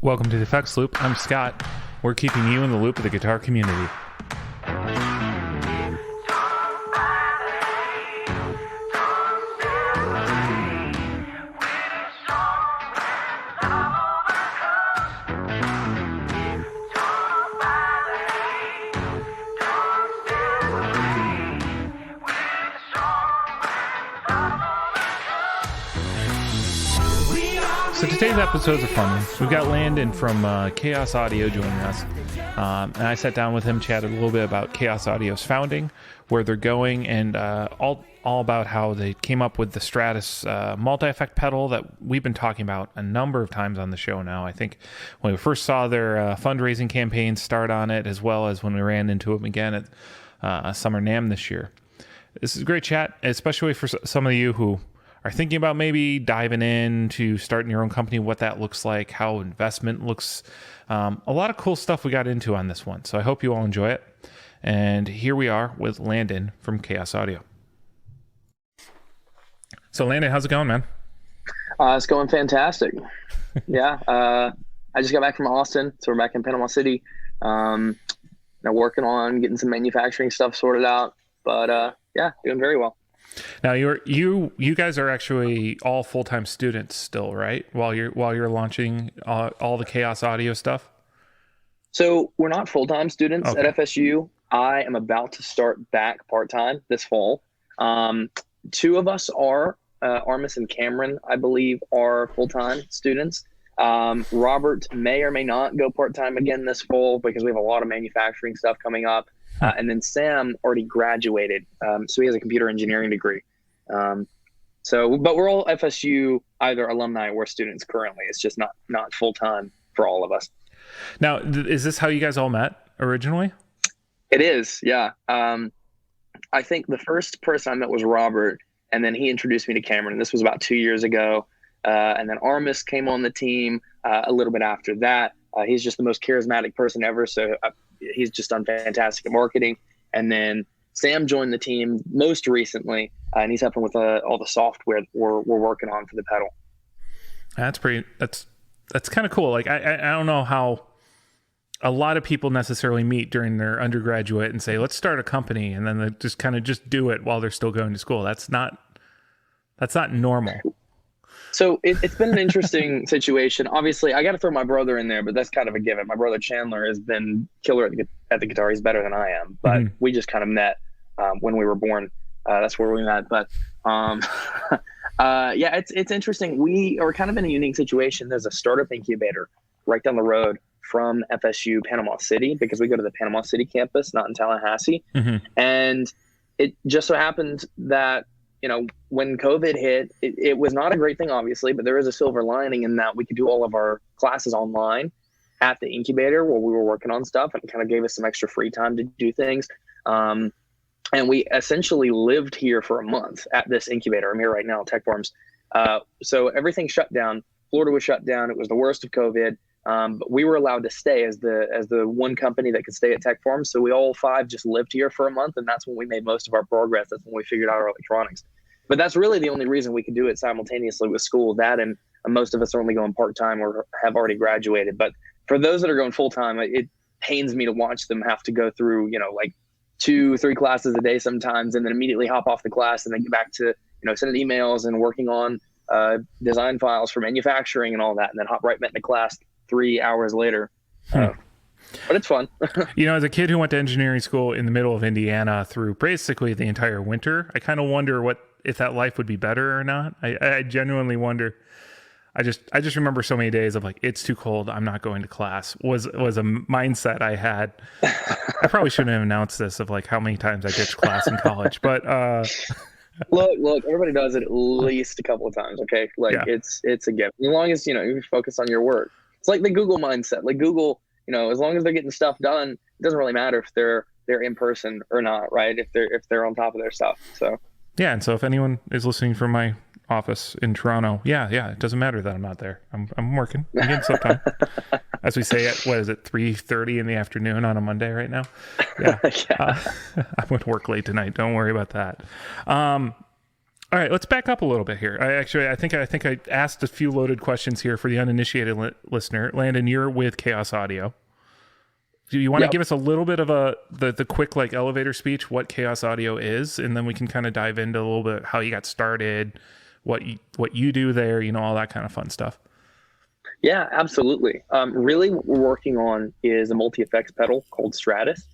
Welcome to the Effects Loop. I'm Scott. We're keeping you in the loop of the guitar community. So today's episode is a fun one. We've got Landon from Chaos Audio joining us. And I sat down with him, chatted a little bit about Chaos Audio's founding, where they're going, and all about how they came up with the Stratus multi-effect pedal that we've been talking about a number of times on the show now. I think when we first saw their fundraising campaign start on it, as well as when we ran into them again at Summer NAMM this year. This is a great chat, especially for some of you who are thinking about maybe diving into starting your own company, what that looks like, how investment looks. A lot of cool stuff we got into on this one. So I hope you all enjoy it. And here we are with Landon from Chaos Audio. So Landon, how's it going, man? It's going fantastic. Yeah. I just got back from Austin. So we're back in Panama City. Now working on getting some manufacturing stuff sorted out. But yeah, doing very well. Now you guys are actually all full-time students still, right? While you're launching all the Chaos Audio stuff. So we're not full-time students Okay. at FSU. I am about to start back part-time this fall. Two of us are, Armis and Cameron, I believe, are full-time students. Robert may or may not go part-time again this fall because we have a lot of manufacturing stuff coming up. And then Sam already graduated, so he has a computer engineering degree. But we're all FSU either alumni or students currently. It's just not full time for all of us. Now, is this how you guys all met originally? It is, yeah. I think the first person I met was Robert, and then he introduced me to Cameron. This was about 2 years ago. And then Armis came on the team a little bit after that. He's just the most charismatic person ever. So he's just done fantastic at marketing. And then Sam joined the team most recently, and he's helping with all the software we're working on for the pedal. That's kind of cool. Like I don't know how a lot of people necessarily meet during their undergraduate and say, let's start a company, and then they just do it while they're still going to school. That's not normal. So it's been an interesting situation. Obviously, I got to throw my brother in there, but that's kind of a given. My brother Chandler has been killer at the guitar. He's better than I am, but we just kind of met when we were born. That's where we met. But yeah, it's interesting. We are kind of in a unique situation. There's a startup incubator right down the road from FSU Panama City, because we go to the Panama City campus, not in Tallahassee. And it just so happened that, when COVID hit, it was not a great thing, obviously, but there is a silver lining in that we could do all of our classes online at the incubator while we were working on stuff, and it kind of gave us some extra free time to do things. And we essentially lived here for a month at this incubator. I'm here right now at Tech Farms. So everything shut down. Florida was shut down. It was the worst of COVID. But we were allowed to stay as the one company that could stay at Tech Farms. So we all five just lived here for a month, and that's when we made most of our progress. That's when we figured out our electronics. But that's really the only reason we could do it simultaneously with school. That and most of us are only going part-time or have already graduated. But for those that are going full-time, it pains me to watch them have to go through, like 2-3 classes a day sometimes, and then immediately hop off the class and then get back to, sending emails and working on design files for manufacturing and all that, and then hop right back into class 3 hours later. But it's fun. As a kid who went to engineering school in the middle of Indiana through basically the entire winter, I kind of wonder if that life would be better or not. I genuinely wonder. I just remember so many days of like, it's too cold, I'm not going to class, was a mindset I had. I probably shouldn't have announced this of like how many times I ditched class in college, but look, everybody does it at least a couple of times. Okay. It's a gift. As long as, you focus on your work. It's like the Google mindset. Like Google, as long as they're getting stuff done, it doesn't really matter if they're in person or not, right? If they're on top of their stuff. So yeah, and so if anyone is listening from my office in Toronto, yeah, it doesn't matter that I'm not there. I'm working. I'm getting stuff done. As we say, at 3:30 in the afternoon on a Monday right now. Yeah, I'm going to work late tonight. Don't worry about that. All right, let's back up a little bit here. I think I asked a few loaded questions here for the uninitiated listener. Landon, you're with Chaos Audio. Do you want to give us a little bit of the quick like elevator speech, what Chaos Audio is, and then we can kind of dive into a little bit how you got started, what you do there, all that kind of fun stuff. Yeah, absolutely. Really what we're working on is a multi-effects pedal called Stratus.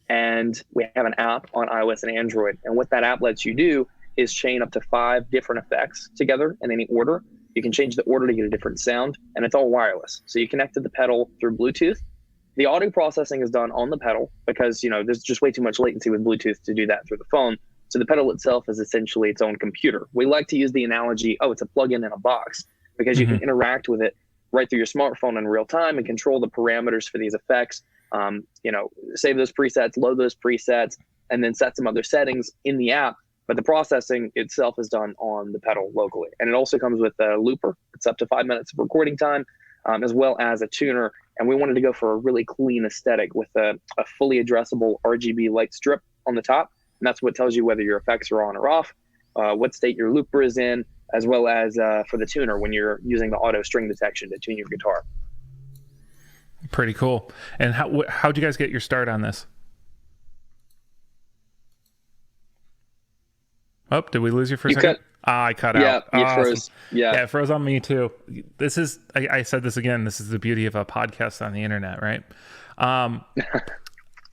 And we have an app on iOS and Android. And what that app lets you do is chain up to 5 different effects together in any order. You can change the order to get a different sound, and it's all wireless. So you connect to the pedal through Bluetooth. The audio processing is done on the pedal because, there's just way too much latency with Bluetooth to do that through the phone. So the pedal itself is essentially its own computer. We like to use the analogy, it's a plug-in in a box, because you can interact with it right through your smartphone in real time and control the parameters for these effects. Save those presets, load those presets, and then set some other settings in the app. But the processing itself is done on the pedal locally. And it also comes with a looper. It's up to 5 minutes of recording time, as well as a tuner. And we wanted to go for a really clean aesthetic with a fully addressable RGB light strip on the top. And that's what tells you whether your effects are on or off, what state your looper is in, as well as for the tuner when you're using the auto string detection to tune your guitar. Pretty cool. And how'd you guys get your start on this? Oh, did we lose you for a second? I cut out. Yeah, you awesome. froze. Yeah, it froze on me too. This is, I said this again, this is the beauty of a podcast on the internet, right?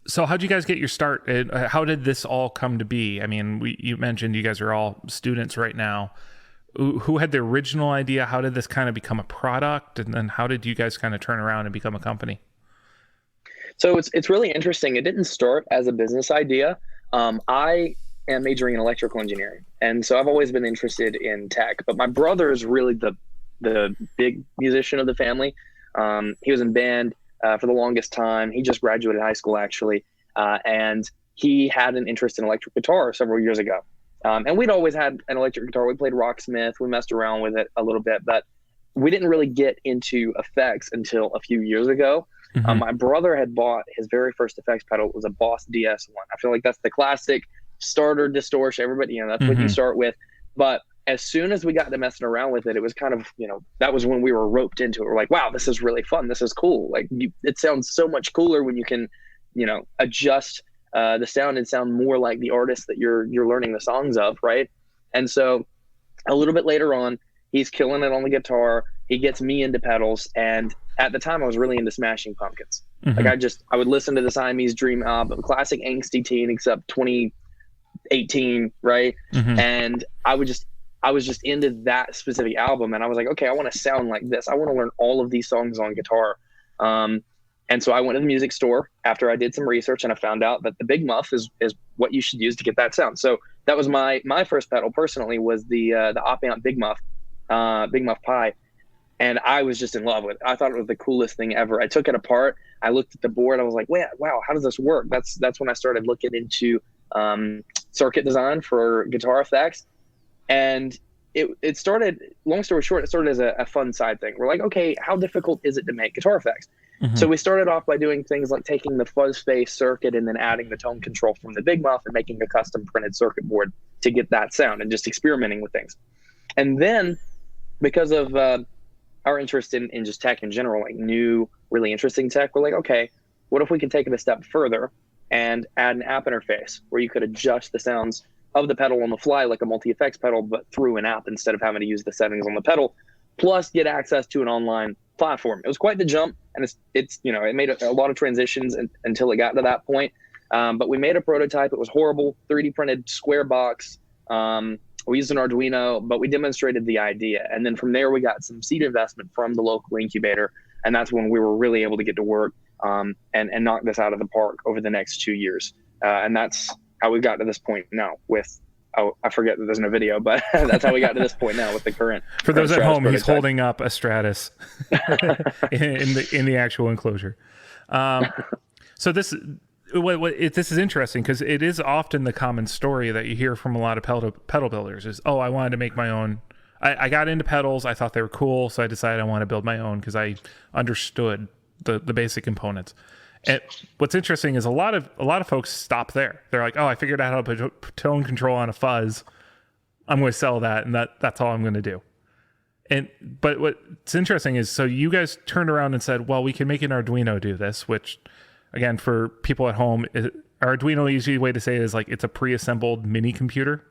So how'd you guys get your start? How did this all come to be? I mean, you mentioned you guys are all students right now. Who had the original idea? How did this kind of become a product? And then how did you guys kind of turn around and become a company? So it's really interesting. It didn't start as a business idea. I am majoring in electrical engineering. And so I've always been interested in tech, but my brother is really the big musician of the family. He was in band for the longest time. He just graduated high school actually. And he had an interest in electric guitar several years ago. And we'd always had an electric guitar. We played Rocksmith. We messed around with it a little bit, but we didn't really get into effects until a few years ago. My brother had bought his very first effects pedal. It was a Boss DS1. I feel like that's the classic starter distortion. Everybody, that's what you start with. But as soon as we got to messing around with it, it was kind of, that was when we were roped into it. We're like, wow, this is really fun. This is cool. Like it sounds so much cooler when you can, adjust the sound and sound more like the artist that you're learning the songs of, right? And so a little bit later on, he's killing it on the guitar. He gets me into pedals, and at the time I was really into Smashing Pumpkins. Like I would listen to the Siamese Dream album, classic angsty teen, except 2018, right? And I was just into that specific album, and I was like, okay, I want to sound like this. I want to learn all of these songs on guitar. And so I went to the music store after I did some research, and I found out that the Big Muff is what you should use to get that sound. So that was my first pedal personally, was the Op Amp Big Muff Pi. And I was just in love with it. I thought it was the coolest thing ever. I took it apart. I looked at the board. I was like, wow, how does this work? That's when I started looking into circuit design for guitar effects. And it started, long story short, it started as a fun side thing. We're like, okay, how difficult is it to make guitar effects? So we started off by doing things like taking the fuzz face circuit and then adding the tone control from the Big Muff and making a custom printed circuit board to get that sound, and just experimenting with things. And then because of our interest in just tech in general, like new, really interesting tech, we're like, okay, what if we could take it a step further and add an app interface where you could adjust the sounds of the pedal on the fly like a multi-effects pedal, but through an app instead of having to use the settings on the pedal, plus get access to an online platform. It was quite the jump, and it's it made a lot of transitions until it got to that point. But we made a prototype. It was horrible, 3D printed square box. We used an Arduino, but we demonstrated the idea. And then from there, we got some seed investment from the local incubator. And that's when we were really able to get to work and knock this out of the park over the next 2 years. And that's how we got to this point now with, I forget that there's no video, but that's how we got to this point now with the current. For those at home, prototype. He's holding up a Stratus in the actual enclosure. So this is interesting because it is often the common story that you hear from a lot of pedal builders is, I wanted to make my own. I got into pedals. I thought they were cool, so I decided I want to build my own because I understood the basic components. And what's interesting is a lot of folks stop there. They're like, I figured out how to put tone control on a fuzz. I'm going to sell that, and that's all I'm going to do. But what's interesting is, so you guys turned around and said, well, we can make an Arduino do this, which, again, for people at home, Arduino, usually the way to say it is like it's a pre-assembled mini computer,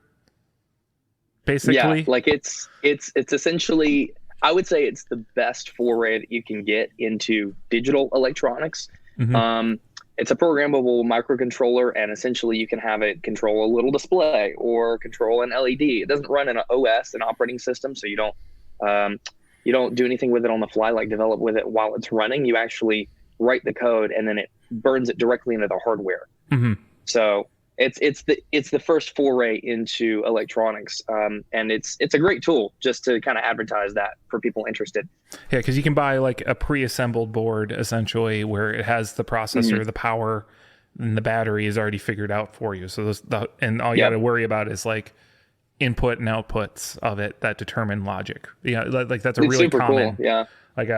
basically. Yeah, like it's essentially, I would say it's the best foray that you can get into digital electronics. Mm-hmm. It's a programmable microcontroller, and essentially you can have it control a little display or control an LED. It doesn't run an OS, an operating system, so you don't do anything with it on the fly, like develop with it while it's running. You actually write the code, and then it burns it directly into the hardware. Mm-hmm. So it's the first foray into electronics, and it's a great tool just to kind of advertise that for people interested. Yeah, because you can buy like a pre-assembled board essentially, where it has the processor, mm-hmm. the power, and the battery is already figured out for you. So and all you got to worry about is like input and outputs of it that determine logic. Yeah, like that's it's really super common. Cool. Yeah. Like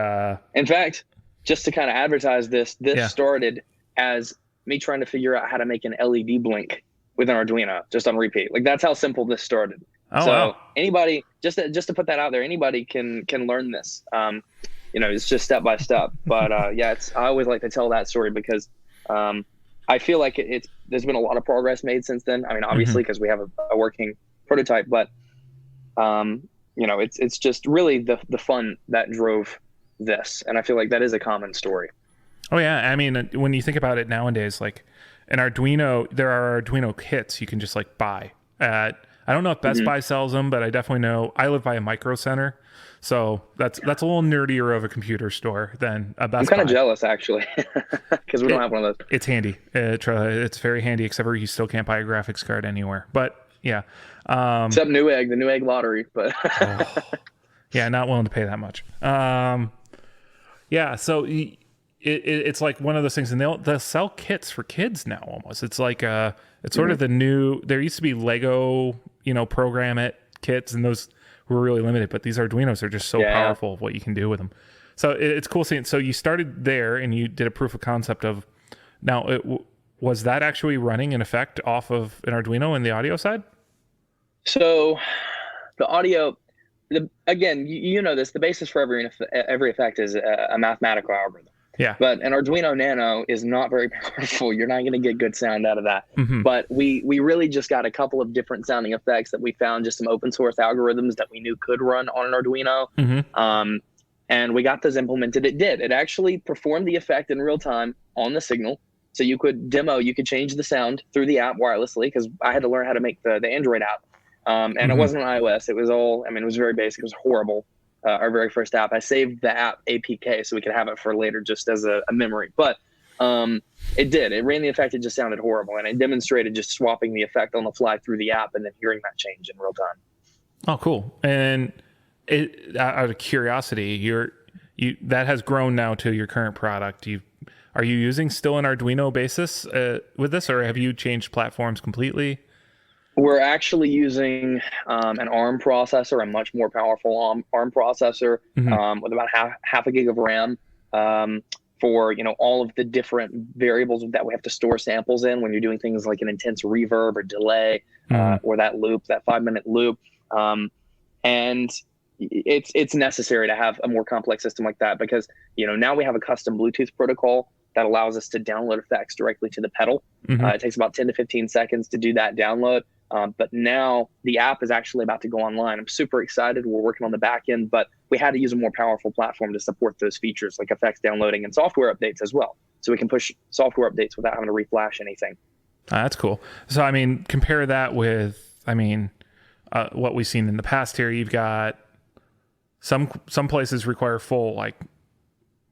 in fact, just to kind of advertise this started as me trying to figure out how to make an LED blink with an Arduino, just on repeat. Like that's how simple this started. Oh, so wow. Anybody, just to put that out there, anybody can learn this. It's just step by step. But I always like to tell that story because I feel like there's been a lot of progress made since then. I mean, obviously, because mm-hmm. we have a working prototype, but it's just really the fun that drove this, and I feel like that is a common story. Oh yeah, I mean, when you think about it nowadays, like an Arduino, there are Arduino kits you can just like buy. I don't know if Best mm-hmm. Buy sells them, but I definitely know I live by a Micro Center, so that's a little nerdier of a computer store than a Best Buy. I'm kind of jealous actually, because we don't have one of those. It's handy. It's very handy, except for you still can't buy a graphics card anywhere. But yeah, except the Newegg lottery, but yeah, not willing to pay that much. Yeah, so it's like one of those things, and they'll sell kits for kids now almost. It's like it's sort mm-hmm. of the new. There used to be Lego, program it kits, and those were really limited. But these Arduinos are just so powerful of what you can do with them. So it's cool seeing. So you started there, and you did a proof of concept of. Now, was that actually running in effect off of an Arduino in the audio side? So the audio. Again, you know this. The basis for every effect is a mathematical algorithm. Yeah. But an Arduino Nano is not very powerful. You're not going to get good sound out of that. Mm-hmm. But we really just got a couple of different sounding effects that we found, just some open source algorithms that we knew could run on an Arduino. Mm-hmm. And we got those implemented. It did. It actually performed the effect in real time on the signal. So you could change the sound through the app wirelessly, because I had to learn how to make the Android app. And mm-hmm. it wasn't on iOS. It was it was very basic. It was horrible. Our very first app. I saved the app APK so we could have it for later, just as a memory. But it did. It ran the effect. It just sounded horrible, and it demonstrated just swapping the effect on the fly through the app and then hearing that change in real time. Oh, cool! And out of curiosity, that has grown now to your current product. Are you using still an Arduino basis with this, or have you changed platforms completely? We're actually using an ARM processor, a much more powerful ARM processor, mm-hmm. With about half a gig of RAM for all of the different variables that we have to store samples in when you're doing things like an intense reverb or delay, mm-hmm. Or that 5-minute loop. And it's necessary to have a more complex system like that, because now we have a custom Bluetooth protocol that allows us to download effects directly to the pedal. Mm-hmm. It takes about 10 to 15 seconds to do that download. But now the app is actually about to go online. I'm super excited. We're working on the back end, but we had to use a more powerful platform to support those features, like effects downloading and software updates as well. So we can push software updates without having to reflash anything. That's cool. So, I mean, compare that with, what we've seen in the past here. You've got some places require full, like,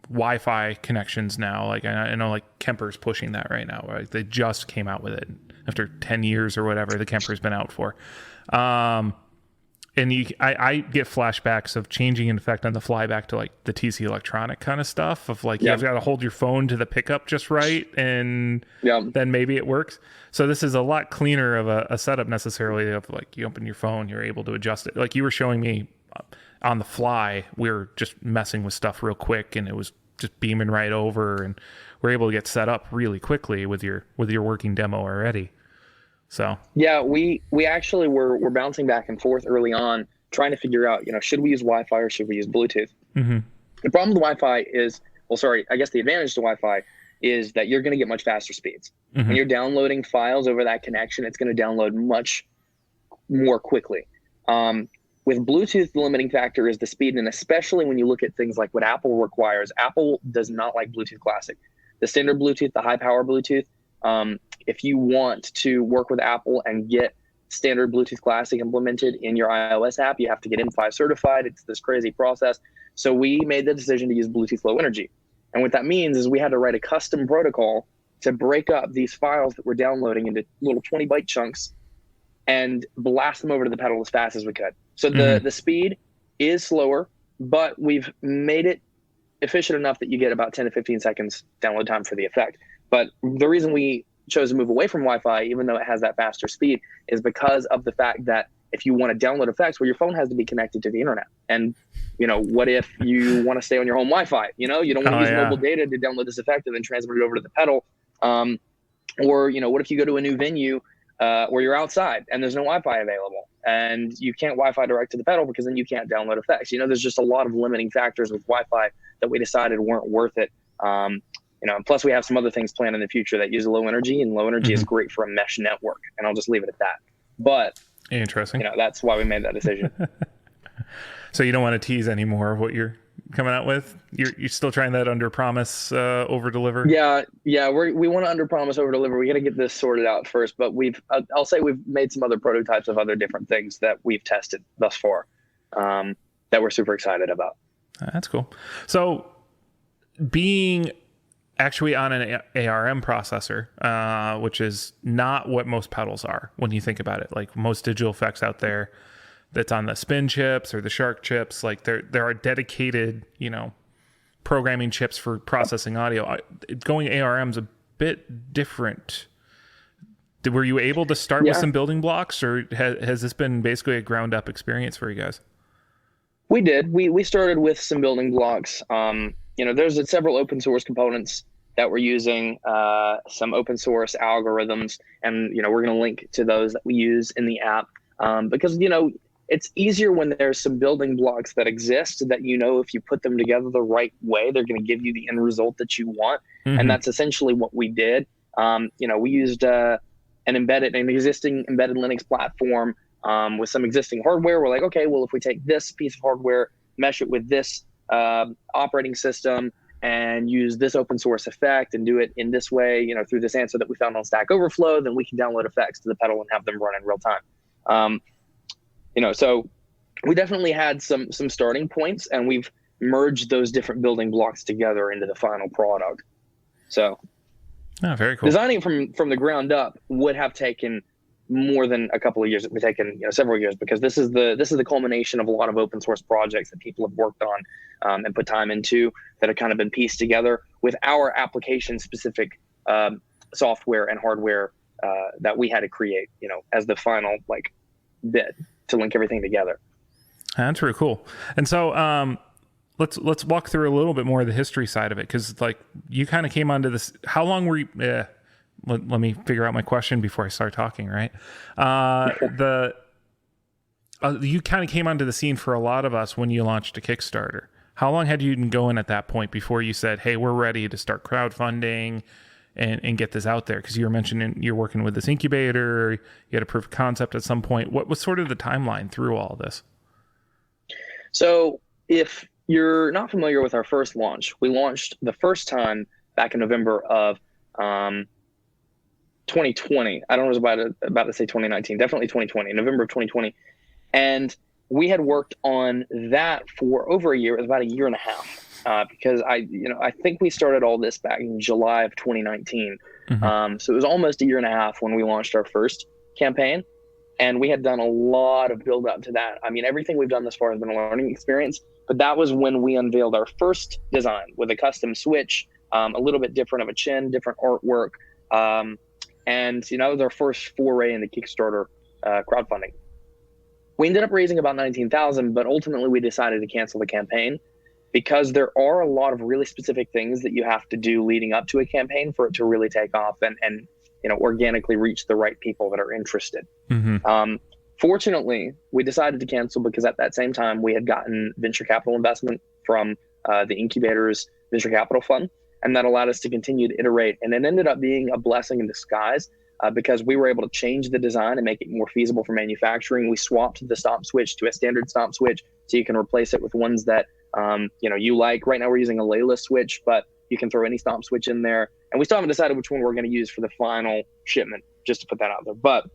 Wi-Fi connections now. Like, I know, like, Kemper's pushing that right now. Right? They just came out with it after 10 years or whatever the Kemper's been out for. And I get flashbacks of changing an effect on the fly back to like the TC Electronic kind of stuff of like, you've got to hold your phone to the pickup just right. And then maybe it works. So this is a lot cleaner of a setup necessarily of like, you open your phone, you're able to adjust it. Like you were showing me on the fly, we were just messing with stuff real quick and it was just beaming right over, and we're able to get set up really quickly with your working demo already. So yeah, we actually were bouncing back and forth early on, trying to figure out, should we use Wi-Fi or should we use Bluetooth? mm-hmm. The problem with Wi-Fi is, well, sorry, I guess the advantage to Wi-Fi is that you're going to get much faster speeds. Mm-hmm. When you're downloading files over that connection, it's going to download much more quickly. With Bluetooth, the limiting factor is the speed, and especially when you look at things like what Apple requires. Apple does not like Bluetooth Classic. The standard Bluetooth, the high-power Bluetooth, if you want to work with Apple and get standard Bluetooth Classic implemented in your iOS app, you have to get M5 certified. It's this crazy process. So we made the decision to use Bluetooth Low Energy. And what that means is we had to write a custom protocol to break up these files that we're downloading into little 20-byte chunks and blast them over to the pedal as fast as we could. So the speed is slower, but we've made it efficient enough that you get about 10 to 15 seconds download time for the effect. But the reason we chose to move away from Wi-Fi, even though it has that faster speed, is because of the fact that if you want to download effects, well, your phone has to be connected to the internet. And, what if you want to stay on your home Wi-Fi? You don't want to use mobile data to download this effect and then transmit it over to the pedal. Or, what if you go to a new venue where you're outside and there's no Wi-Fi available and you can't Wi-Fi direct to the pedal because then you can't download effects. There's just a lot of limiting factors with Wi-Fi that we decided weren't worth it. Plus we have some other things planned in the future that use low energy, and low energy is great for a mesh network. And I'll just leave it at that. But interesting. That's why we made that decision. So you don't want to tease anymore of what you're coming out with? You're still trying that under promise, over deliver? Yeah. We want to under promise, over deliver. We got to get this sorted out first, but I'll say we've made some other prototypes of other different things that we've tested thus far, that we're super excited about. That's cool. So being actually on an ARM processor, which is not what most pedals are when you think about it. Like most digital effects out there that's on the spin chips or the shark chips, like there are dedicated, programming chips for processing audio. Going ARM's a bit different. Were you able to start with some building blocks, or has this been basically a ground up experience for you guys? We did. We started with some building blocks. There's several open source components that we're using, some open source algorithms, and we're going to link to those that we use in the app, because it's easier when there's some building blocks that exist that if you put them together the right way, they're going to give you the end result that you want. And that's essentially what we did. We used an existing embedded Linux platform with some existing hardware. We're like, okay, well, if we take this piece of hardware, mesh it with this operating system, and use this open source effect and do it in this way, through this answer that we found on Stack Overflow, then we can download effects to the pedal and have them run in real time. So we definitely had some starting points, and we've merged those different building blocks together into the final product. So very cool. Designing from the ground up would have taken more than a couple of years. It would have taken several years, because this is the culmination of a lot of open source projects that people have worked on and put time into, that have kind of been pieced together with our application specific software and hardware that we had to create, as the final bit to link everything together. That's really cool. And so let's walk through a little bit more of the history side of it, because you kind of came onto this. How long were you? Let me figure out my question before I start talking. Right, you kind of came onto the scene for a lot of us when you launched a Kickstarter. How long had you been going at that point before you said, "Hey, we're ready to start crowdfunding and get this out there"? Because you were mentioning you're working with this incubator, you had a proof of concept at some point. What was sort of the timeline through all this? So if you're not familiar with our first launch, we launched the first time back in November of 2020. I don't know, I was about to say 2019, definitely 2020, November of 2020. And we had worked on that for over a year. It was about a year and a half. Because I think we started all this back in July of 2019. So it was almost a year and a half when we launched our first campaign, and we had done a lot of build up to that. I mean, everything we've done this far has been a learning experience, but that was when we unveiled our first design with a custom switch, a little bit different of a chin, different artwork. And that was our first foray in the Kickstarter crowdfunding. We ended up raising about $19,000, but ultimately we decided to cancel the campaign, because there are a lot of really specific things that you have to do leading up to a campaign for it to really take off and organically reach the right people that are interested. Mm-hmm. Fortunately, we decided to cancel because at that same time we had gotten venture capital investment from the incubator's venture capital fund, and that allowed us to continue to iterate. And it ended up being a blessing in disguise because we were able to change the design and make it more feasible for manufacturing. We swapped the stop switch to a standard stop switch, so you can replace it with ones that you like. Right now we're using a layless switch, but you can throw any stop switch in there. And we still haven't decided which one we're going to use for the final shipment, just to put that out there. But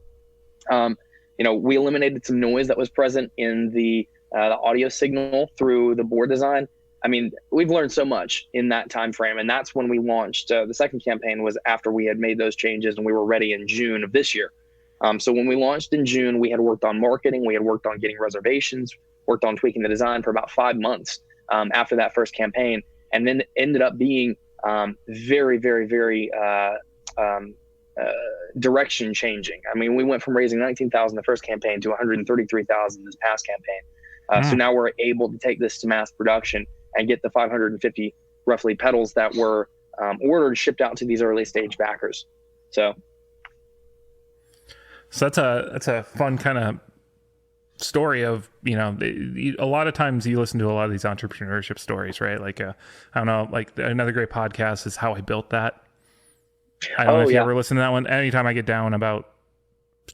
we eliminated some noise that was present in the audio signal through the board design. I mean, we've learned so much in that time frame, and that's when we launched. The second campaign was after we had made those changes, and we were ready in June of this year. So when we launched in June, we had worked on marketing, we had worked on getting reservations, worked on tweaking the design for about 5 months after that first campaign, and then it ended up being very, very, very direction changing. I mean, we went from raising $19,000 the first campaign to $133,000 this past campaign. So now we're able to take this to mass production and get the 550 roughly pedals that were ordered, shipped out to these early stage backers. So that's a fun kind of story of, a lot of times you listen to a lot of these entrepreneurship stories, right? Like, I don't know, like another great podcast is How I Built That. I don't know if you ever listen to that one. Anytime I get down about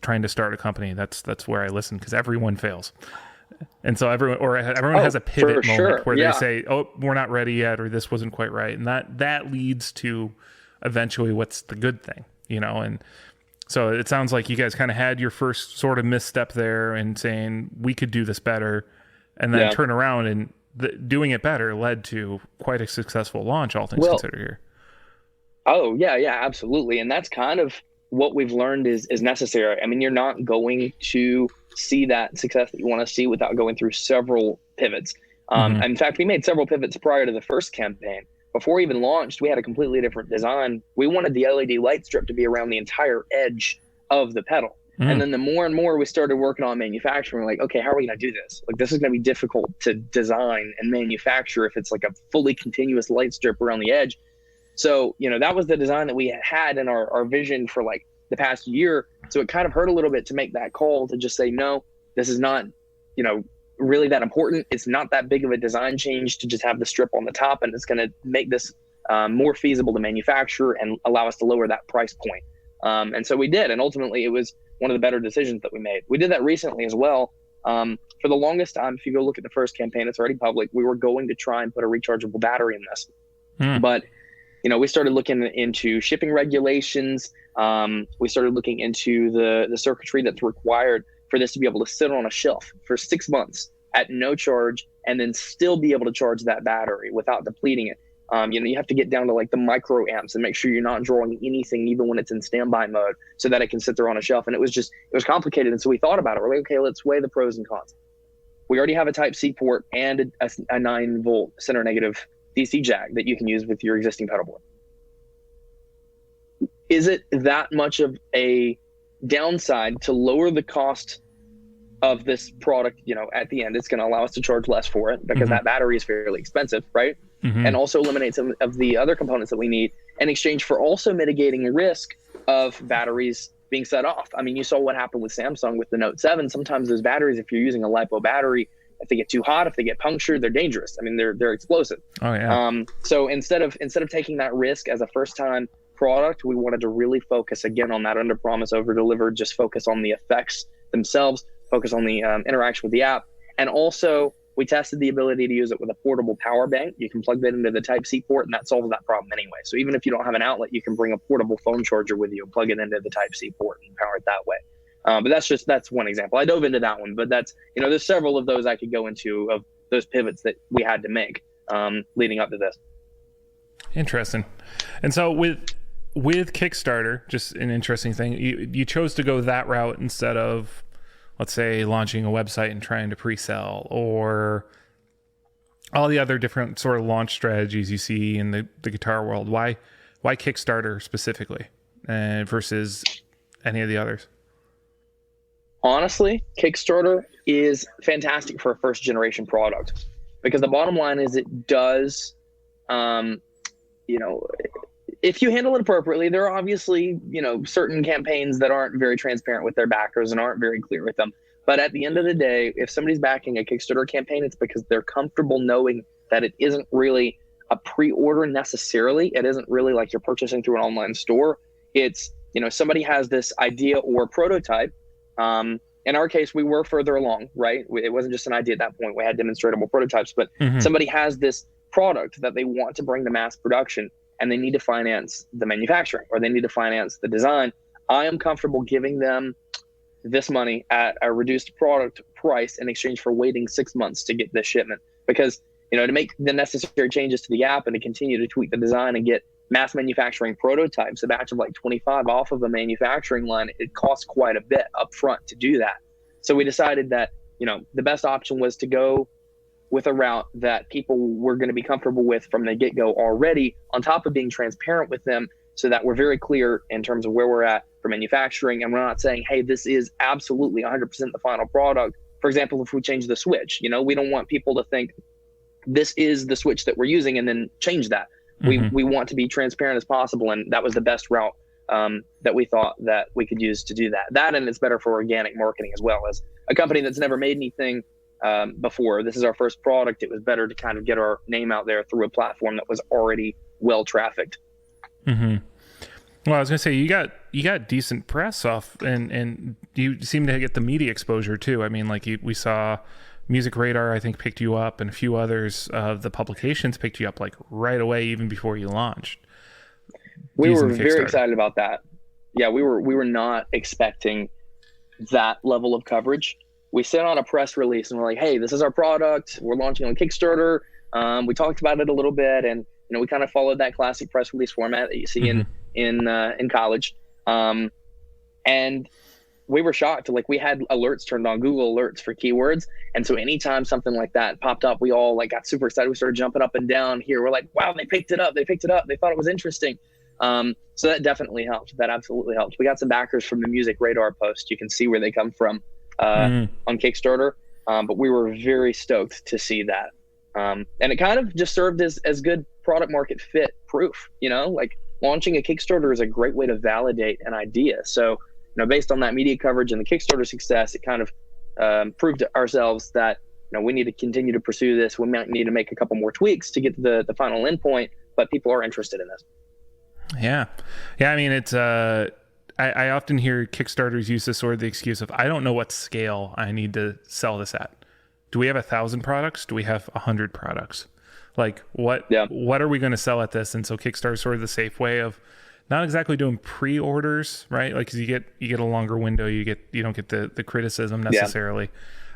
trying to start a company, that's where I listen, because everyone fails. And so everyone has a pivot moment where they say, "Oh, we're not ready yet," or "This wasn't quite right," and that leads to eventually what's the good thing, And so it sounds like you guys kind of had your first sort of misstep there and saying we could do this better, and then turn around and doing it better led to quite a successful launch, all things considered here. Oh yeah, absolutely, and that's kind of what we've learned is necessary. I mean, you're not going to see that success that you want to see without going through several pivots. In fact, we made several pivots prior to the first campaign. Before we even launched, we had a completely different design. We wanted the LED light strip to be around the entire edge of the pedal. And then the more and more we started working on manufacturing, like, okay, how are we going to do this? Like, this is going to be difficult to design and manufacture if it's like a fully continuous light strip around the edge. So, that was the design that we had in our vision for like the past year. So it kind of hurt a little bit to make that call to just say, no, this is not, really that important. It's not that big of a design change to just have the strip on the top, and it's going to make this more feasible to manufacture and allow us to lower that price point. And so we did. And ultimately, it was one of the better decisions that we made. We did that recently as well. For the longest time, if you go look at the first campaign, it's already public. We were going to try and put a rechargeable battery in this. But we started looking into shipping regulations. We started looking into the circuitry that's required for this to be able to sit on a shelf for 6 months at no charge, and then still be able to charge that battery without depleting it. You have to get down to like the microamps and make sure you're not drawing anything, even when it's in standby mode, so that it can sit there on a shelf. And it was complicated. And so we thought about it. We're like, okay, let's weigh the pros and cons. We already have a Type-C port and a 9-volt center negative DC jack that you can use with your existing pedal board. Is it that much of a downside to lower the cost of this product? At the end, it's going to allow us to charge less for it because that battery is fairly expensive, right? And also eliminate some of the other components that we need in exchange for also mitigating risk of batteries being set off. I mean, you saw what happened with Samsung with the Note 7. Sometimes those batteries, if you're using a LiPo battery, if they get too hot, if they get punctured, they're dangerous. I mean, they're explosive. Oh yeah. So instead of taking that risk as a first time product, we wanted to really focus again on that under promise, over deliver, just focus on the effects themselves, focus on the interaction with the app. And also we tested the ability to use it with a portable power bank. You can plug that into the Type-C port, and that solves that problem anyway. So even if you don't have an outlet, you can bring a portable phone charger with you and plug it into the Type-C port and power it that way. But that's one example. I dove into that one, but that's, there's several of those I could go into of those pivots that we had to make leading up to this. Interesting. And so with Kickstarter, just an interesting thing, you chose to go that route instead of, let's say, launching a website and trying to pre-sell, or all the other different sort of launch strategies you see in the guitar world. Why Kickstarter specifically versus any of the others? Honestly, Kickstarter is fantastic for a first generation product, because the bottom line is it does, if you handle it appropriately, there are obviously, certain campaigns that aren't very transparent with their backers and aren't very clear with them. But at the end of the day, if somebody's backing a Kickstarter campaign, it's because they're comfortable knowing that it isn't really a pre-order necessarily. It isn't really like you're purchasing through an online store. It's, somebody has this idea or prototype. In our case, we were further along, right? It wasn't just an idea at that point. We had demonstratable prototypes, but somebody has this product that they want to bring to mass production, and they need to finance the manufacturing, or they need to finance the design. I am comfortable giving them this money at a reduced product price in exchange for waiting 6 months to get this shipment. Because, to make the necessary changes to the app and to continue to tweak the design and get mass manufacturing prototypes, a batch of like 25 off of a manufacturing line, it costs quite a bit up front to do that. So we decided that, the best option was to go with a route that people were going to be comfortable with from the get-go already, on top of being transparent with them, so that we're very clear in terms of where we're at for manufacturing. And we're not saying, hey, this is absolutely 100% the final product. For example, if we change the switch, we don't want people to think this is the switch that we're using and then change that. We want to be transparent as possible. And that was the best route that we thought that we could use to do that. And it's better for organic marketing as well. As a company that's never made anything before, this is our first product. It was better to kind of get our name out there through a platform that was already well trafficked. Well, I was gonna say you got decent press off, and you seem to get the media exposure too. I mean, like we saw Music Radar, I think, picked you up, and a few others of the publications picked you up like right away, even before you launched. We were very excited about that. Yeah, we were not expecting that level of coverage. We sent out a press release and we're like, hey, this is our product. We're launching on Kickstarter. We talked about it a little bit, and we kind of followed that classic press release format that you see in college. And we were shocked. Like, we had alerts turned on, Google alerts for keywords. And so anytime something like that popped up, we all got super excited. We started jumping up and down here. We're like, wow, they picked it up. They thought it was interesting. So that definitely helped. That absolutely helped. We got some backers from the Music Radar post. You can see where they come from on Kickstarter. But we were very stoked to see that. And it kind of just served as good product market fit proof. Like, launching a Kickstarter is a great way to validate an idea. So, based on that media coverage and the Kickstarter success, it kind of proved to ourselves that, we need to continue to pursue this. We might need to make a couple more tweaks to get to the final endpoint, but people are interested in this. Yeah. I mean, it's I often hear Kickstarters use this the excuse of, I don't know what scale I need to sell this at. Do we have 1,000 products? Do we have 100 products? Like, what are we going to sell at this? And so Kickstarter is sort of the safe way of not exactly doing pre-orders, right? Like, 'cause you get a longer window, you don't get the criticism necessarily.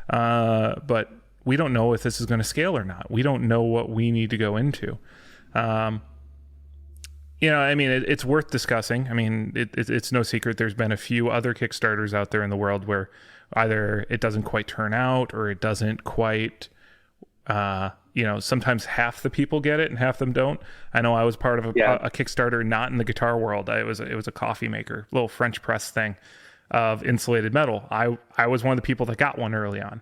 But we don't know if this is going to scale or not. We don't know what we need to go into. I mean, it's worth discussing. I mean, it's no secret there's been a few other Kickstarters out there in the world where either it doesn't quite turn out, or it doesn't quite, sometimes half the people get it and half them don't. I know I was part of a Kickstarter, not in the guitar world. It was a coffee maker, little French press thing of insulated metal. I was one of the people that got one early on.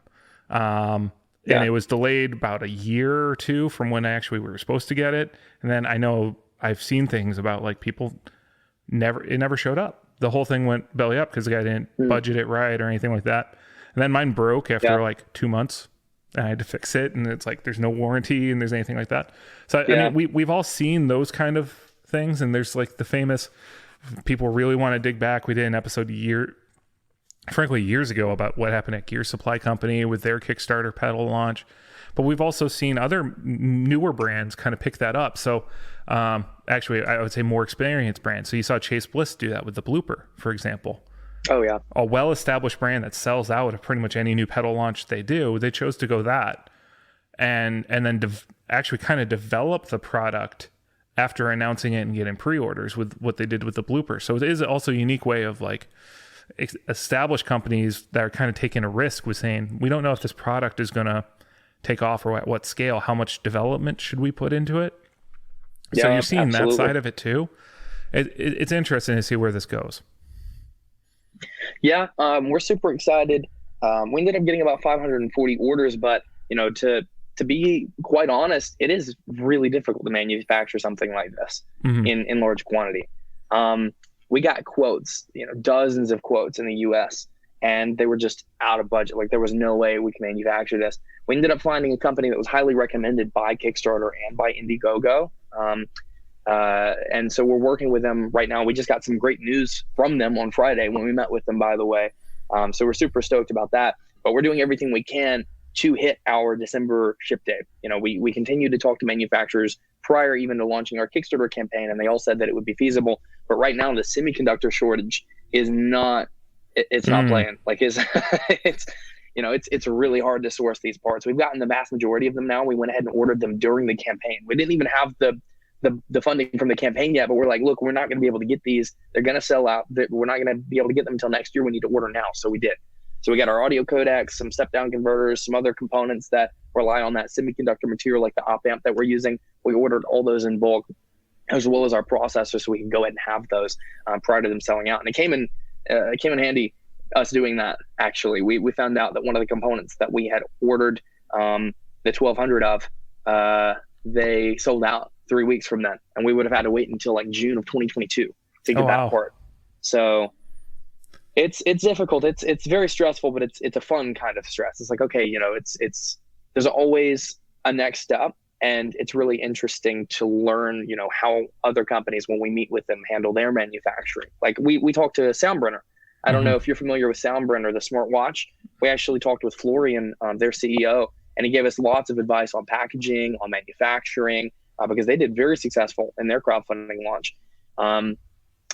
And it was delayed about a year or two from when we were supposed to get it. And then I know I've seen things about like people it never showed up. The whole thing went belly up because the guy didn't budget it right or anything like that. And then mine broke after like 2 months, and I had to fix it. And it's like, there's no warranty and there's anything like that. So I mean, we've all seen those kind of things. And there's like the famous, people really want to dig back. We did an episode years ago about what happened at Gear Supply Company with their Kickstarter pedal launch. But we've also seen other newer brands kind of pick that up. So actually, I would say more experienced brands. So you saw Chase Bliss do that with the Blooper, for example. Oh, yeah. A well-established brand that sells out of pretty much any new pedal launch they do. They chose to go that and then actually kind of develop the product after announcing it and getting pre-orders with what they did with the Blooper. So it is also a unique way of like established companies that are kind of taking a risk with saying, we don't know if this product is going to take off or at what scale. How much development should we put into it? So you're seeing that side of it too. It's interesting to see where this goes. We're super excited. We ended up getting about 540 orders, but to to be quite honest, it is really difficult to manufacture something like this in large quantity. We got quotes, dozens of quotes in the US, and they were just out of budget. Like there was no way we could manufacture this. We ended up finding a company that was highly recommended by Kickstarter and by Indiegogo. And so we're working with them right now. We just got some great news from them on Friday when we met with them, by the way. So we're super stoked about that, but we're doing everything we can to hit our December ship date. We continue to talk to manufacturers prior even to launching our Kickstarter campaign, and they all said that it would be feasible. But right now the semiconductor shortage is not, it's not playing. Like it's really hard to source these parts. We've gotten the vast majority of them now. We went ahead and ordered them during the campaign. We didn't even have the funding from the campaign yet, but we're like, look, we're not going to be able to get these. They're going to sell out. We're not going to be able to get them until next year. We need to order now. So we did. So we got our audio codecs, some step-down converters, some other components that rely on that semiconductor material, like the op amp that we're using. We ordered all those in bulk, as well as our processor, so we can go ahead and have those prior to them selling out. And it came in handy, us doing that. Actually, we found out that one of the components that we had ordered the 1,200 of, they sold out 3 weeks from then, and we would have had to wait until like June of 2022 to get that part. So it's difficult. It's very stressful, but it's a fun kind of stress. It's like, okay, there's always a next step, and it's really interesting to learn, how other companies, when we meet with them, handle their manufacturing. Like we talked to Soundbrenner. I don't know if you're familiar with Soundbrenner, the smartwatch. We actually talked with Florian, their CEO, and he gave us lots of advice on packaging, on manufacturing, because they did very successful in their crowdfunding launch.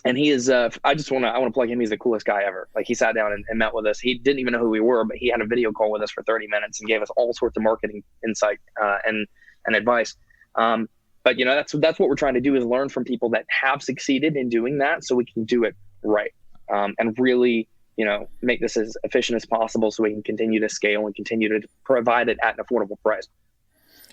And he is, I want to plug him. He's the coolest guy ever. Like he sat down and met with us. He didn't even know who we were, but he had a video call with us for 30 minutes and gave us all sorts of marketing insight and advice. But that's what we're trying to do, is learn from people that have succeeded in doing that, so we can do it right, and really, make this as efficient as possible, so we can continue to scale and continue to provide it at an affordable price.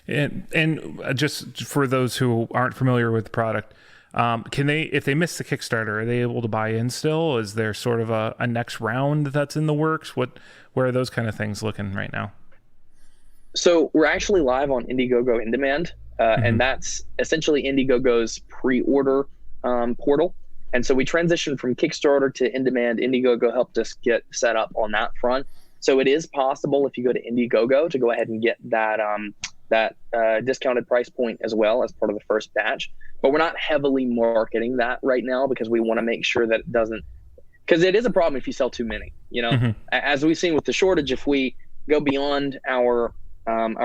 And just for those who aren't familiar with the product, if they miss the Kickstarter, are they able to buy in still? Is there sort of a next round that's in the works? Where are those kind of things looking right now? So we're actually live on Indiegogo In Demand, and that's essentially Indiegogo's pre-order portal. And so we transitioned from Kickstarter to In Demand. Indiegogo helped us get set up on that front. So it is possible, if you go to Indiegogo, to go ahead and get that discounted price point as well as part of the first batch. But we're not heavily marketing that right now, because we want to make sure that it doesn't, because it is a problem if you sell too many. As we've seen with the shortage, if we go beyond our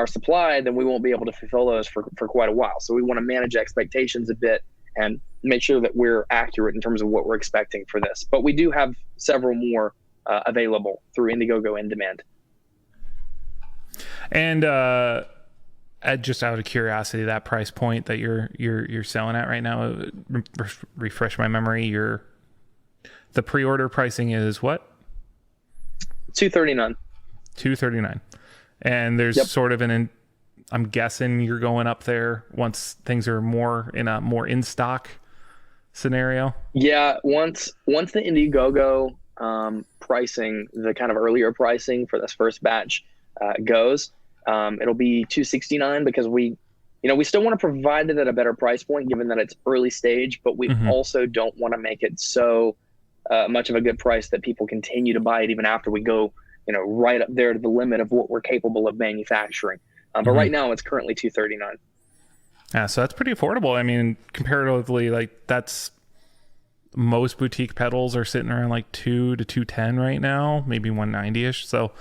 supply, then we won't be able to fulfill those for quite a while. So we want to manage expectations a bit and make sure that we're accurate in terms of what we're expecting for this. But we do have several more available through Indiegogo In Demand. And just out of curiosity, that price point that you're selling at right now, refresh my memory. The pre-order pricing is what? $239. $239. And there's sort of I'm guessing you're going up there once things are more in stock scenario. Yeah, once the Indiegogo pricing, the kind of earlier pricing for this first batch goes, it'll be $269, because we still want to provide it at a better price point, given that it's early stage, but we also don't want to make it so much of a good price that people continue to buy it even after we go, right up there to the limit of what we're capable of manufacturing. But right now it's currently $239. Yeah, so that's pretty affordable. I mean, comparatively, like that's most boutique pedals are sitting around like $200 to $210 right now, maybe $190-ish. So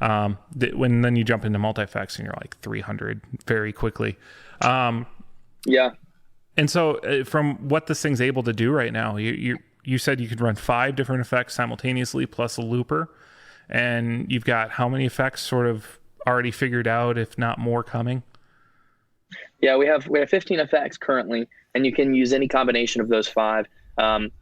then you jump into multi-effects and you're like $300 very quickly. Yeah. And so from what this thing's able to do right now, you said you could run 5 different effects simultaneously plus a looper, and you've got how many effects sort of already figured out, if not more coming? Yeah, we have 15 effects currently, and you can use any combination of those 5.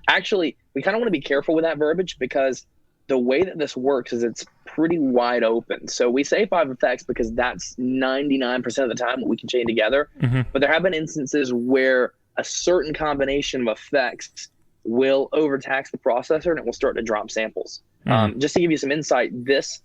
Actually, we kind of want to be careful with that verbiage, because the way that this works is it's pretty wide open. So we say 5 effects because that's 99% of the time what we can chain together. But there have been instances where a certain combination of effects will overtax the processor and it will start to drop samples. Just to give you some insight, this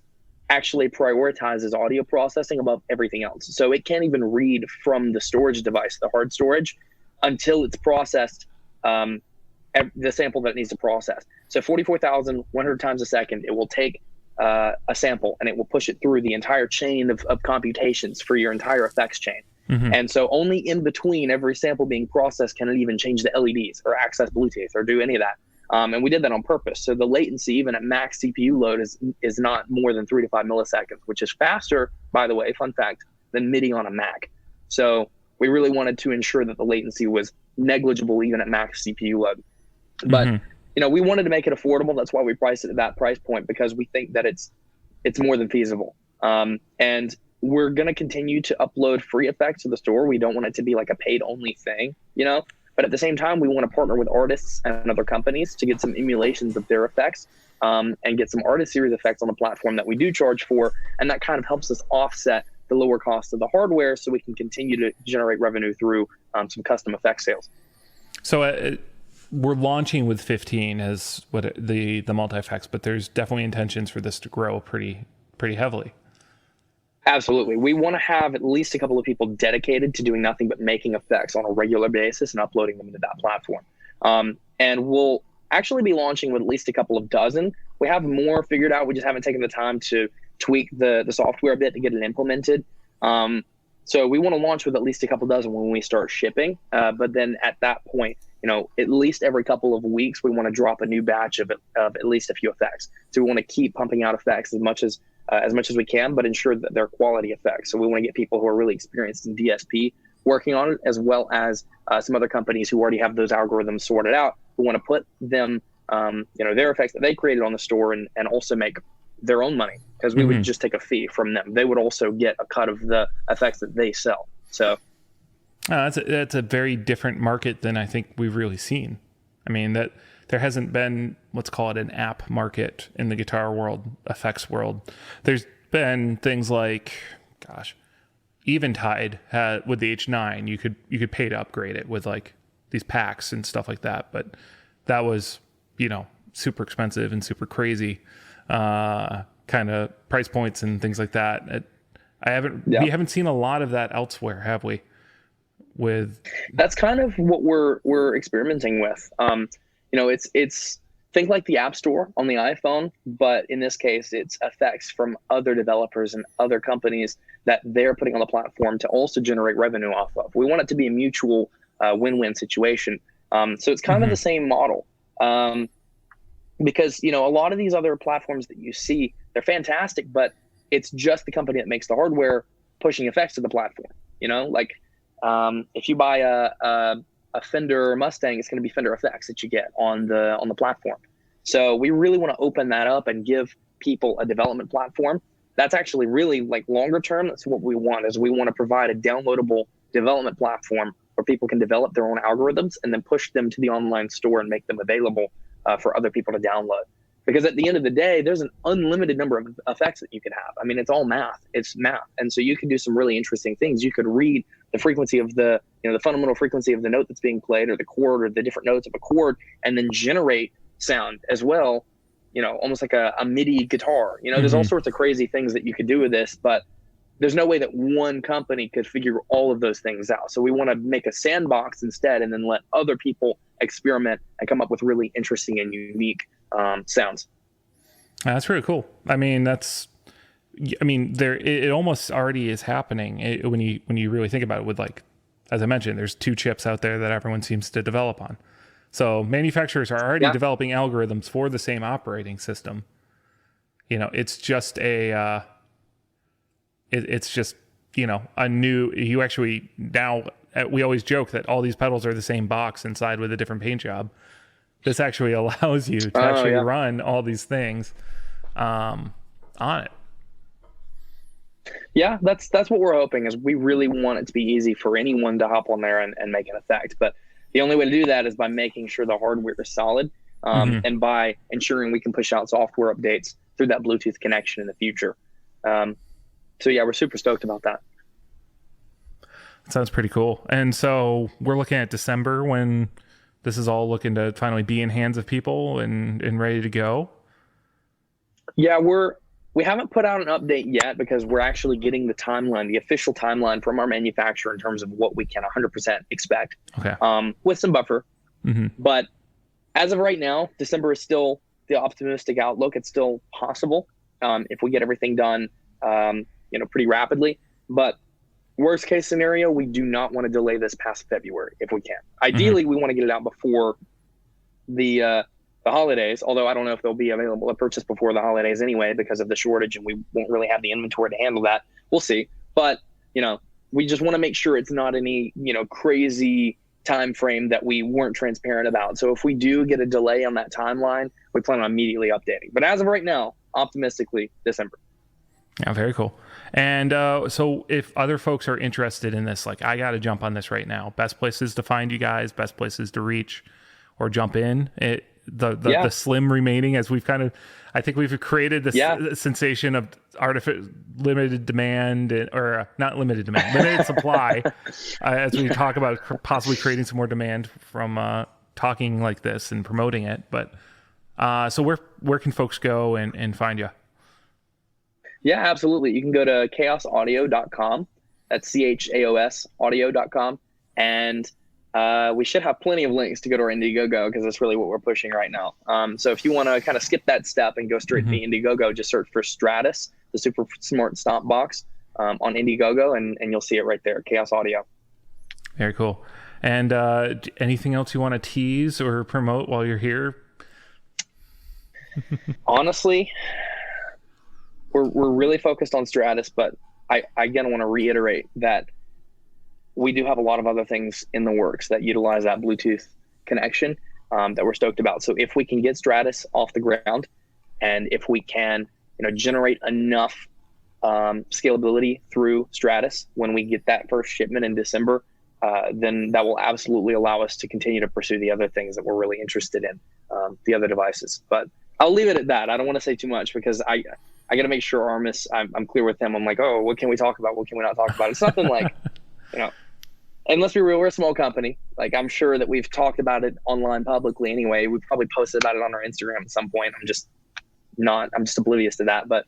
actually prioritizes audio processing above everything else. So it can't even read from the storage device, the hard storage, until it's processed the sample that it needs to process. So 44,100 times a second, it will take a sample and it will push it through the entire chain of computations for your entire effects chain. And so only in between every sample being processed can it even change the LEDs or access Bluetooth or do any of that. And we did that on purpose. So the latency, even at max CPU load, is not more than 3 to 5 milliseconds, which is faster, by the way, fun fact, than MIDI on a Mac. So we really wanted to ensure that the latency was negligible even at max CPU load. But we wanted to make it affordable. That's why we priced it at that price point, because we think that it's more than feasible. And we're going to continue to upload free effects to the store. We don't want it to be like a paid only thing, but at the same time, we want to partner with artists and other companies to get some emulations of their effects and get some artist series effects on the platform that we do charge for. And that kind of helps us offset the lower cost of the hardware so we can continue to generate revenue through some custom effect sales. So we're launching with 15 as what the multi-effects, but there's definitely intentions for this to grow pretty heavily. Absolutely. We want to have at least a couple of people dedicated to doing nothing but making effects on a regular basis and uploading them into that platform. And we'll actually be launching with at least a couple of dozen. We have more figured out. We just haven't taken the time to tweak the software a bit to get it implemented. So we want to launch with at least a couple dozen when we start shipping. But then at that point, at least every couple of weeks, we want to drop a new batch of at least a few effects. So we want to keep pumping out effects as much as we can, but ensure that they're quality effects. So we want to get people who are really experienced in DSP working on it, as well as some other companies who already have those algorithms sorted out, who want to put them, their effects that they created on the store and also make their own money, because we would just take a fee from them. They would also get a cut of the effects that they sell. So that's a very different market than I think we've really seen. I mean, that there hasn't been, let's call it an app market in the guitar world, effects world. There's been things like, Eventide had with the H9, you could pay to upgrade it with like these packs and stuff like that. But that was, super expensive and super crazy kind of price points and things like that. We haven't seen a lot of that elsewhere, have we? That's kind of what we're experimenting with. It's think like the App Store on the iPhone, but in this case, it's effects from other developers and other companies that they're putting on the platform to also generate revenue off of. We want it to be a mutual win-win situation. So it's kind of the same model. Because, a lot of these other platforms that you see, they're fantastic, but it's just the company that makes the hardware pushing effects to the platform. If you buy a Fender Mustang, it's going to be Fender effects that you get on the platform. So we really want to open that up and give people a development platform. That's actually really like longer term. That's what we want, is we want to provide a downloadable development platform where people can develop their own algorithms and then push them to the online store and make them available for other people to download. Because at the end of the day, there's an unlimited number of effects that you can have. I mean, it's all math. It's math. And so you can do some really interesting things. You could read the frequency of the fundamental frequency of the note that's being played, or the chord, or the different notes of a chord, and then generate sound as well, almost like a MIDI guitar. There's all sorts of crazy things that you could do with this, but there's no way that one company could figure all of those things out. So we want to make a sandbox instead, and then let other people experiment and come up with really interesting and unique sounds. That's really cool. I mean, it almost already is happening when you really think about it. With, like, as I mentioned, there's 2 chips out there that everyone seems to develop on. So manufacturers are already developing algorithms for the same operating system. It's just a new. You actually now. We always joke that all these pedals are the same box inside with a different paint job. This actually allows you to run all these things on it. Yeah, that's what we're hoping, is we really want it to be easy for anyone to hop on there and make an effect. But the only way to do that is by making sure the hardware is solid, and by ensuring we can push out software updates through that Bluetooth connection in the future. So yeah, we're super stoked about that. Sounds pretty cool. And so we're looking at December when this is all looking to finally be in hands of people and ready to go. Yeah, we're We haven't put out an update yet because we're actually getting the timeline, the official timeline from our manufacturer in terms of what we can 100% expect. Okay. With some buffer. But as of right now, December is still the optimistic outlook. It's still possible if we get everything done, pretty rapidly. But worst case scenario, we do not want to delay this past February if we can. Ideally, we want to get it out before the holidays, although I don't know if they'll be available to purchase before the holidays anyway because of the shortage, and we won't really have the inventory to handle that. We'll see. But, we just want to make sure it's not any, crazy time frame that we weren't transparent about. So if we do get a delay on that timeline, we plan on immediately updating. But as of right now, optimistically, December. Yeah, very cool. And so if other folks are interested in this, like I got to jump on this right now. Best places to find you guys, best places to reach or jump in. The slim remaining, as we've I think we've created this sensation of limited demand or not limited demand, limited supply, as we talk about possibly creating some more demand from talking like this and promoting it. But so where can folks go and find you? Yeah, absolutely. You can go to chaosaudio.com. That's CHAOS audio.com. And we should have plenty of links to go to our Indiegogo because that's really what we're pushing right now. So if you want to kind of skip that step and go straight to the Indiegogo, just search for Stratus, the super smart stomp box on Indiegogo, and you'll see it right there, Chaos Audio. Very cool. And anything else you want to tease or promote while you're here? Honestly, we're really focused on Stratus, but I again want to reiterate that we do have a lot of other things in the works that utilize that Bluetooth connection that we're stoked about. So if we can get Stratus off the ground, and if we can, generate enough scalability through Stratus when we get that first shipment in December, then that will absolutely allow us to continue to pursue the other things that we're really interested in, the other devices. But I'll leave it at that. I don't want to say too much because I got to make sure I'm clear with him. I'm like, oh, what can we talk about? What can we not talk about? It's nothing like, and let's be real, we're a small company. Like, I'm sure that we've talked about it online publicly anyway. We've probably posted about it on our Instagram at some point. I'm just oblivious to that. But,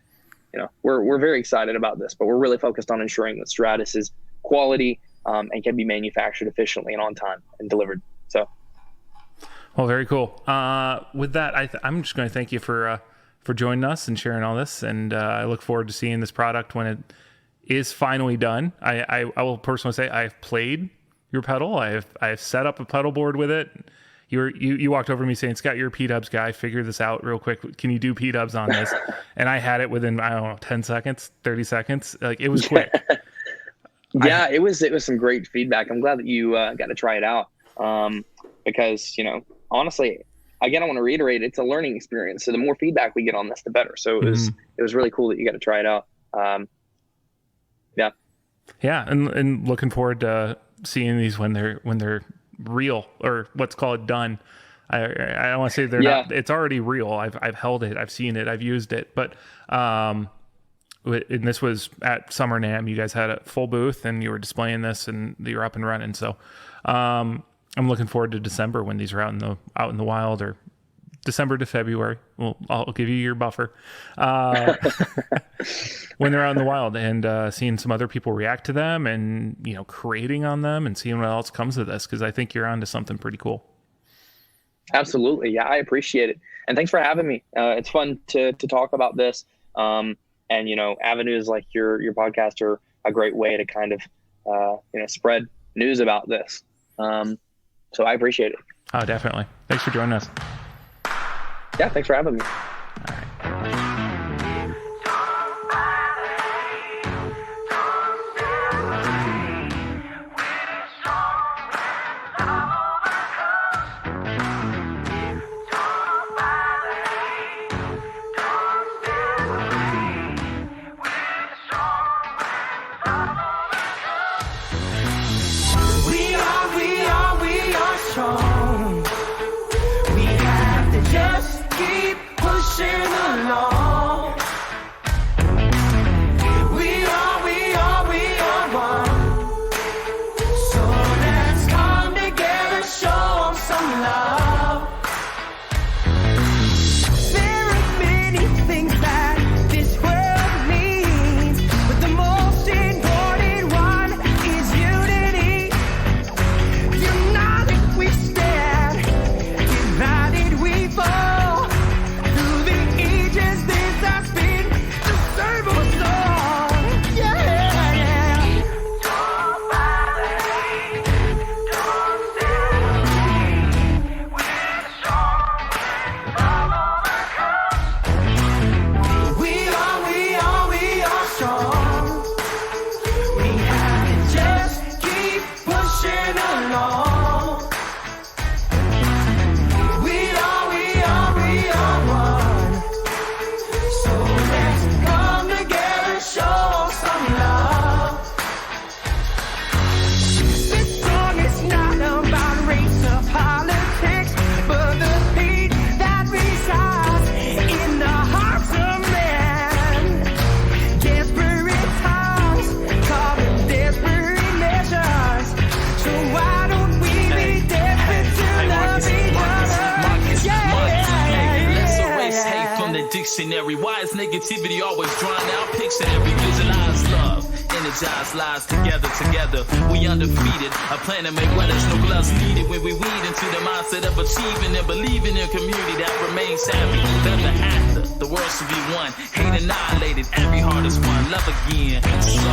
we're very excited about this, but we're really focused on ensuring that Stratus is quality and can be manufactured efficiently and on time and delivered. So. Well, very cool. With that, I'm just going to thank you for joining us and sharing all this. And I look forward to seeing this product when it is finally done. I will personally say I've played your pedal. I've set up a pedal board with it. You walked over to me saying, Scott, you're a P-dubs guy. Figure this out real quick. Can you do P-dubs on this? And I had it within, 10 seconds, 30 seconds. Like, it was quick. Yeah, it was some great feedback. I'm glad that you got to try it out. Because, honestly, again, I want to reiterate, it's a learning experience. So the more feedback we get on this, the better. So it was really cool that you got to try it out. Yeah, and looking forward to seeing these when they're real, or let's call it done. I don't want to say they're not. It's already real. I've held it. I've seen it. I've used it. But and this was at Summer NAMM. You guys had a full booth and you were displaying this and you're up and running. So I'm looking forward to December when these are out in the wild, or December to February. Well, I'll give you your buffer. When they're out in the wild, and seeing some other people react to them, and creating on them, and seeing what else comes of this, because I think you're onto something pretty cool. Absolutely, yeah, I appreciate it, and thanks for having me. It's fun to talk about this, and avenues like your podcast are a great way to kind of spread news about this. So I appreciate it. Oh, definitely. Thanks for joining us. Yeah, thanks for having me. All right. There are many things that this world dictionary. Why is negativity always drawn out? Pictionary, visualize love, energize lives together. We undefeated. A plan to make well, there's no gloves needed when we weed into the mindset of achieving and believing in a community that remains savvy. Never after, the world should be one. Hate annihilated, every heart is one. Love again. So